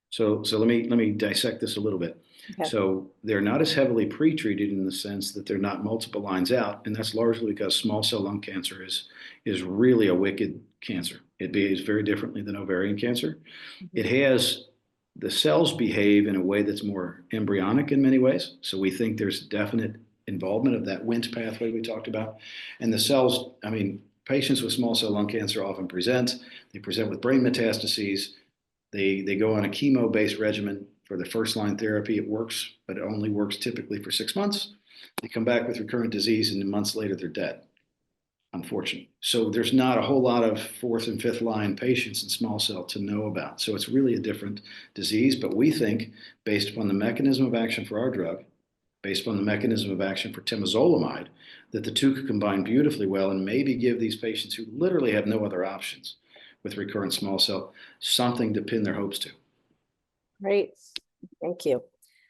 So let me dissect this a little bit.
Okay.
So they're not as heavily pretreated in the sense that they're not multiple lines out, and that's largely because small cell lung cancer is really a wicked cancer. It behaves very differently than ovarian cancer. It has the cells behave in a way that's more embryonic in many ways. So we think there's definite involvement of that Wnt pathway we talked about. And the cells, I mean, patients with small cell lung cancer often present. They present with brain metastases. They go on a chemo-based regimen for the first-line therapy. It works, but it only works typically for 6 months. They come back with recurrent disease, and months later, they're dead, unfortunately. So there's not a whole lot of fourth and fifth line patients in small cell to know about. So it's really a different disease. But we think, based upon the mechanism of action for our drug, based upon the mechanism of action for temozolomide, that the two could combine beautifully well and maybe give these patients who literally have no other options with recurrent small cell something to pin their hopes to.
Great, thank you.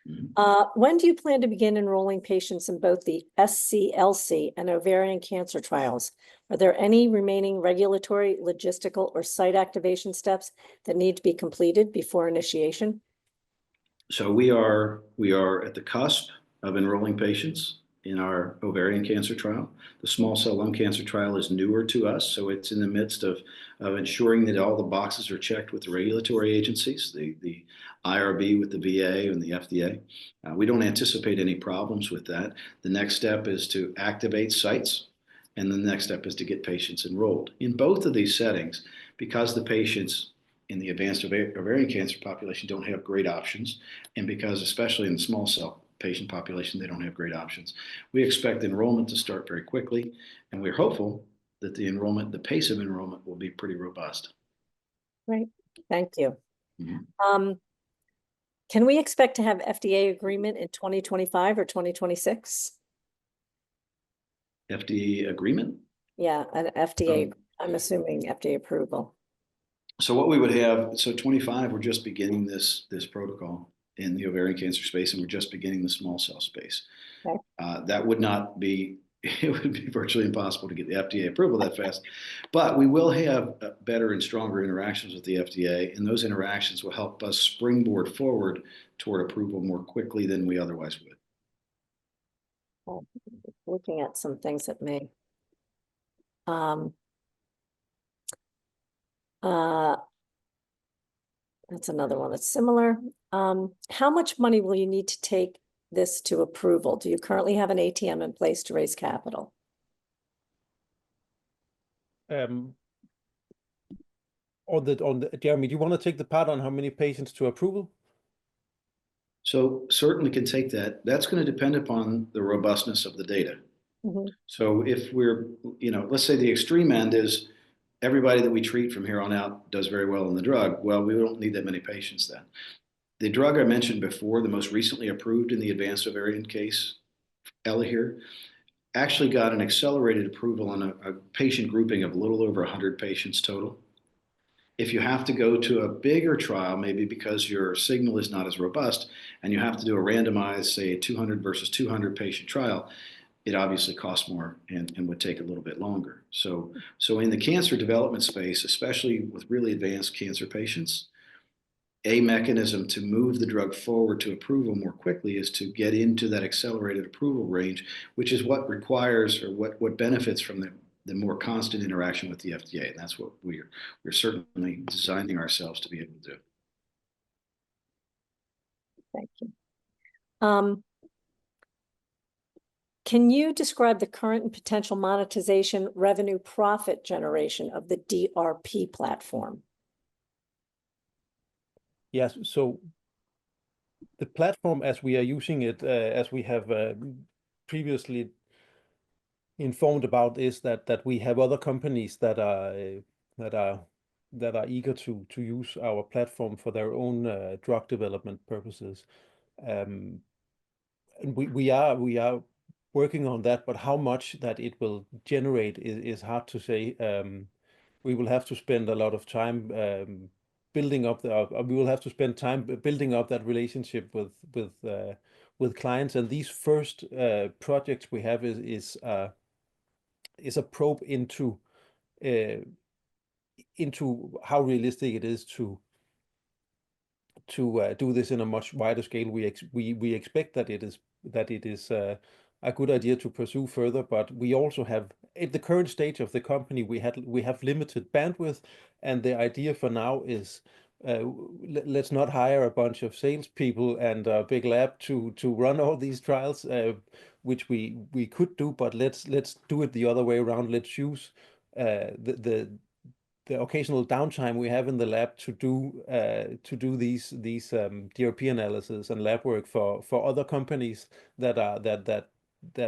Mm-hmm.
When do you plan to begin enrolling patients in both the SCLC and ovarian cancer trials? Are there any remaining regulatory, logistical, or site activation steps that need to be completed before initiation?
So we are at the cusp of enrolling patients in our ovarian cancer trial. The small cell lung cancer trial is newer to us, so it's in the midst of ensuring that all the boxes are checked with the regulatory agencies, the IRB with the VA and the FDA. We don't anticipate any problems with that. The next step is to activate sites, and the next step is to get patients enrolled. In both of these settings, because the patients in the advanced ovarian cancer population don't have great options, and because especially in the small cell patient population, they don't have great options, we expect enrollment to start very quickly, and we're hopeful that the pace of enrollment will be pretty robust.
Right, thank you.
Mm-hmm.
Can we expect to have FDA agreement in 2025 or 2026?
FDA agreement?
Yeah, an FDA, I'm assuming FDA approval.
So what we would have, so 25, we're just beginning this protocol in the ovarian cancer space, and we're just beginning the small cell space.
Okay.
That would not be, it would be virtually impossible to get the FDA approval that fast, but we will have better and stronger interactions with the FDA, and those interactions will help us springboard forward toward approval more quickly than we otherwise would.
Well, looking at some things that may. That's another one that's similar. How much money will you need to take this to approval? Do you currently have an ATM in place to raise capital?
Jeremy, do you want to take the part on how many patients to approval?
So certainly can take that. That's going to depend upon the robustness of the data.
Mm-hmm.
So if we're, let's say the extreme end is everybody that we treat from here on out does very well in the drug. Well, we don't need that many patients then. The drug I mentioned before, the most recently approved in the advanced ovarian case, Allarity, actually got an accelerated approval on a patient grouping of a little over 100 patients total. If you have to go to a bigger trial, maybe because your signal is not as robust, and you have to do a randomized, say, a 200 versus 200 patient trial, it obviously costs more and would take a little bit longer. So in the cancer development space, especially with really advanced cancer patients, a mechanism to move the drug forward to approval more quickly is to get into that accelerated approval range, which is what requires or what benefits from the more constant interaction with the FDA. And that's what we're certainly designing ourselves to be able to do.
Thank you. Can you describe the current and potential monetization, revenue, profit generation of the DRP platform?
Yes, so the platform as we are using it, as we have previously informed about, is that we have other companies that are eager to use our platform for their own drug development purposes. And we are working on that, but how much that it will generate is hard to say. We will have to spend a lot of time building up we will have to spend time building up that relationship with clients. And these first projects we have is a probe into how realistic it is to do this in a much wider scale. We expect that it is a good idea to pursue further, but we also have, at the current stage of the company, we have limited bandwidth, and the idea for now is let's not hire a bunch of salespeople and a big lab to run all these trials, which we could do, but let's do it the other way around. Let's use the occasional downtime we have in the lab to do these DRP analysis and lab work for other companies that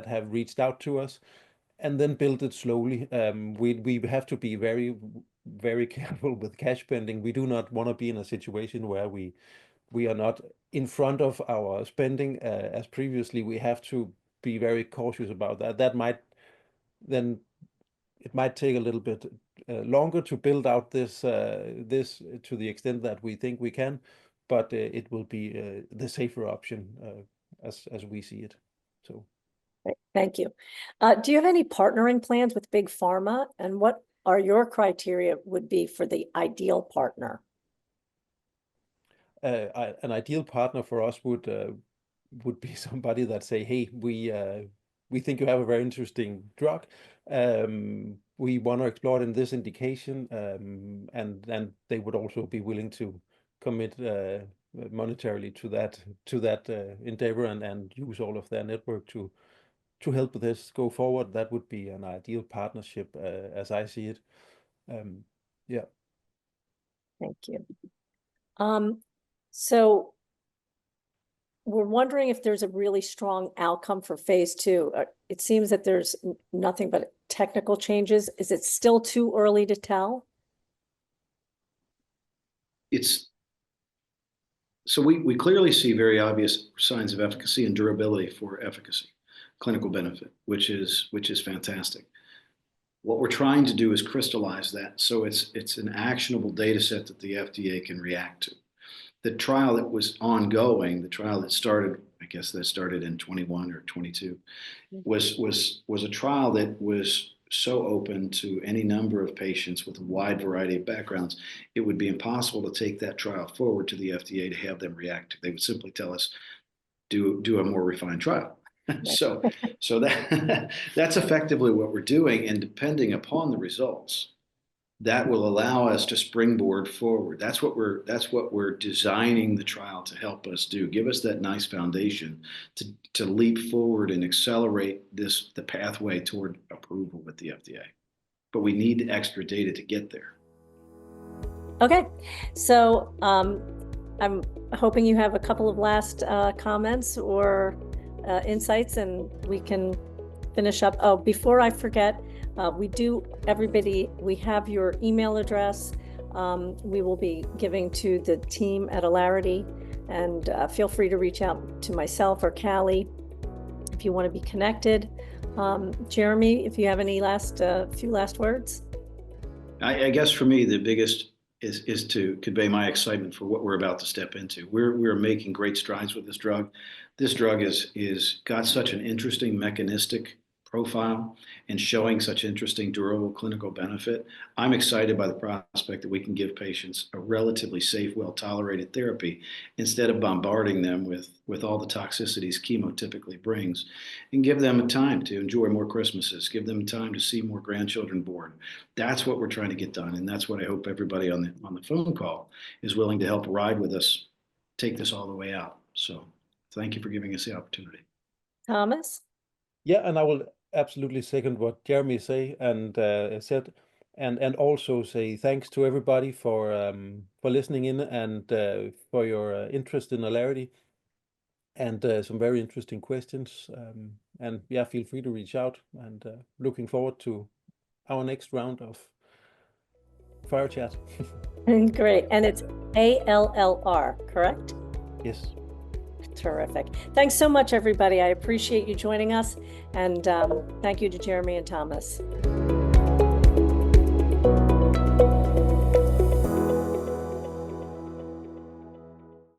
have reached out to us, and then build it slowly. We have to be very, very careful with cash spending. We do not want to be in a situation where we are not in front of our spending as previously. We have to be very cautious about that. It might take a little bit longer to build out this to the extent that we think we can, but it will be the safer option as we see it. So,
thank you. Do you have any partnering plans with big pharma, and what are your criteria would be for the ideal partner?
An ideal partner for us would be somebody that say, hey, we think you have a very interesting drug. We want to explore it in this indication, and they would also be willing to commit monetarily to that endeavor and use all of their network to help this go forward. That would be an ideal partnership as I see it. Yeah.
Thank you. So we're wondering if there's a really strong outcome for phase 2. It seems that there's nothing but technical changes. Is it still too early to tell?
So we clearly see very obvious signs of efficacy and durability for efficacy, clinical benefit, which is fantastic. What we're trying to do is crystallize that so it's an actionable data set that the FDA can react to. The trial that was ongoing, the trial that started, I guess that started in 21 or 22, was a trial that was so open to any number of patients with a wide variety of backgrounds, it would be impossible to take that trial forward to the FDA to have them react. They would simply tell us, do a more refined trial. So that's effectively what we're doing, and depending upon the results, that will allow us to springboard forward. That's what we're designing the trial to help us do. Give us that nice foundation to leap forward and accelerate the pathway toward approval with the FDA. But we need extra data to get there.
Okay, so I'm hoping you have a couple of last comments or insights, and we can finish up. Oh, before I forget, we have your email address. We will be giving to the team at Allarity, and feel free to reach out to myself or Callie if you want to be connected. Jeremy, if you have any few last words.
I guess for me, the biggest is to convey my excitement for what we're about to step into. We're making great strides with this drug. This drug is got such an interesting mechanistic profile and showing such interesting durable clinical benefit. I'm excited by the prospect that we can give patients a relatively safe, well-tolerated therapy instead of bombarding them with all the toxicities chemo typically brings, and give them time to enjoy more Christmases, give them time to see more grandchildren born. That's what we're trying to get done, and that's what I hope everybody on the phone call is willing to help ride with us, take this all the way out. So thank you for giving us the opportunity.
Thomas?
Yeah, and I will absolutely second what Jeremy said, and also say thanks to everybody for listening in and for your interest in Allarity, and some very interesting questions. And yeah, feel free to reach out, and looking forward to our next round of Fire Chat.
Great, and it's ALLR, correct?
Yes.
Terrific. Thanks so much, everybody. I appreciate you joining us, and thank you to Jeremy and Thomas.